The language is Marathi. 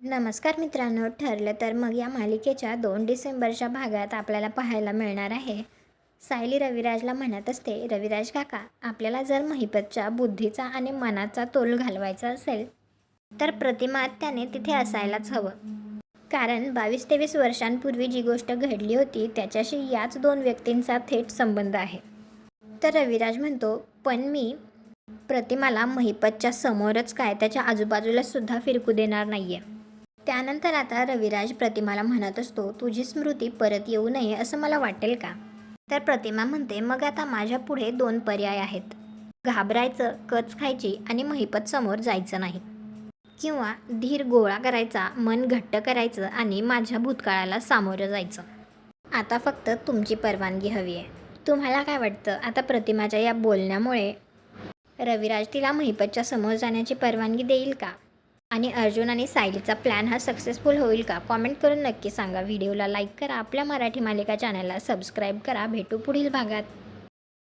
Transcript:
नमस्कार मित्रांनो, ठरलं तर मग या मालिकेच्या 2 डिसेंबरच्या भागात आपल्याला पाहायला मिळणार आहे. सायली रविराजला म्हणत असते, रविराज काका, आपल्याला जर महिपतच्या बुद्धीचा आणि मनाचा तोल घालवायचा असेल तर प्रतिमा त्याने तिथे असायलाच हवं. कारण 22-23 वर्षांपूर्वी जी गोष्ट घडली होती त्याच्याशी याच दोन व्यक्तींचा थेट संबंध आहे. तर रविराज म्हणतो, पण मी प्रतिमाला महिपतच्या समोरच काय त्याच्या आजूबाजूला सुद्धा फिरकू देणार नाहीये. त्यानंतर आता रविराज प्रतिमाला म्हणत असतो, तुझी स्मृती परत येऊ नये असं मला वाटेल का? तर प्रतिमा म्हणते, मग आता माझ्या पुढे 2 पर्याय आहेत. घाबरायचं, कच खायची आणि महिपत समोर जायचं नाही, किंवा धीर गोळा करायचा, मन घट्ट करायचं आणि माझ्या भूतकाळाला सामोरं जायचं. आता फक्त तुमची परवानगी हवी आहे. तुम्हाला काय वाटतं, आता प्रतिमाच्या या बोलण्यामुळे रविराज तिला महिपतच्या समोर जाण्याची परवानगी देईल का? आणि अर्जुन आणि सायलीचा प्लॅन हा सक्सेसफुल होईल का? कॉमेंट करून नक्की सांगा. व्हिडिओला लाईक करा, आपल्या मराठी मालिका चॅनलला सबस्क्राईब करा. भेटू पुढील भागात.